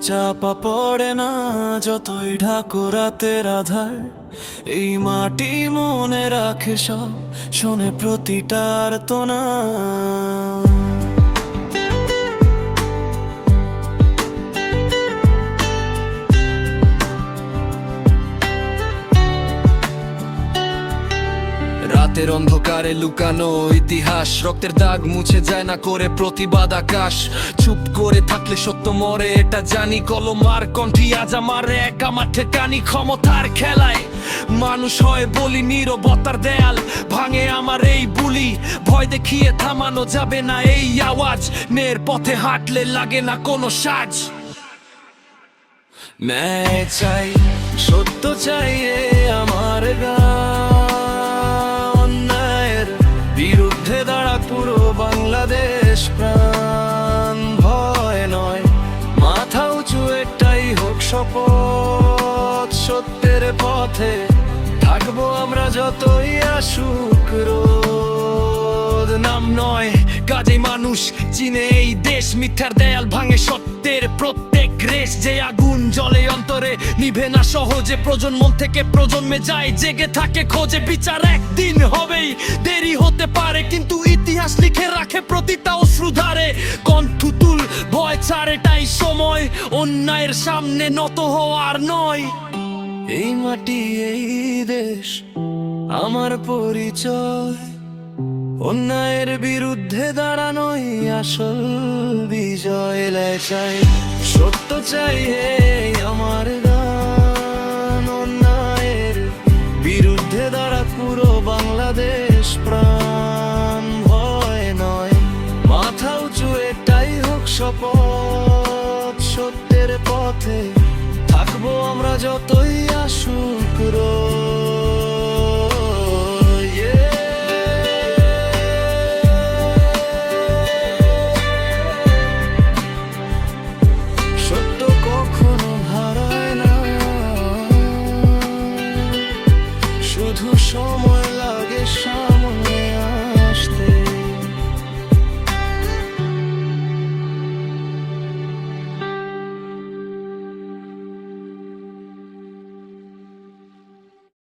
চাপা পড়ে না যতই ঢাকো রাতের আধার। এই মাটি মনে রাখে সব, শোনে প্রতিটা আর্তনা। রাতের অন্ধকারে লুকানো ইতিহাস, রক্তের দাগ মুছে যায় না করে প্রতিবাদ আকাশ। চুপ করে থাকলে সত্য মরে এটা জানি, কলম আর কণ্ঠি আজ আমার একা মাঠে কানি। ক্ষমতার খেলায় মানুষ হয় বলি, নীরবতার দেয়াল ভাঙে আমার এই বুলি। ভয় দেখিয়ে থামানো যাবে না এই আওয়াজ, ন্যায়ের পথে হাঁটলে লাগে না কোনো সাজ। ন্যায় চাই, সত্য চাই এ আমার গান। অন্যায়ের বিরুদ্ধে দাঁড়া পুরো বাংলাদেশ প্রাণ। ভয় নয়, মাথা উঁচু এটাই হোক শপথ। সত্যের পথে থাকবো আমরা যতই আসুক রোদ। নাম নয় কাজে মানুষ চিনে এই দেশ, মিথ্যার দেয়াল ভাঙে সত্যের প্রত্যেক রেশ। যে আগুন জ্বলে অন্তরে নিভে না সহজে, প্রজন্ম থেকে প্রজন্মে যায় জেগে থাকে খোঁজে। বিচার একদিন হবেই, দেরি হতে পারে কিন্তু ইতিহাস লিখে রাখে প্রতিটা অশ্রুধারে। কণ্ঠ তুল, ভয় ছাড়, এটাই সময় অন্যায়ের সামনে নত হওয়ার নয়। এই মাটি এই দেশ আমার পরিচয়, অন্যায়ের বিরুদ্ধে দাঁড়ানোই আসল বিজয়। চাই সত্য চাই এই আমার গান। অন্যায়ের বিরুদ্ধে দাঁড়া পুরো বাংলাদেশ প্রাণ। ভয় নয়, মাথা উঁচু এটাই হোক শপথ। সত্যের পথে থাকবো আমরা যতই আসুক রোদ।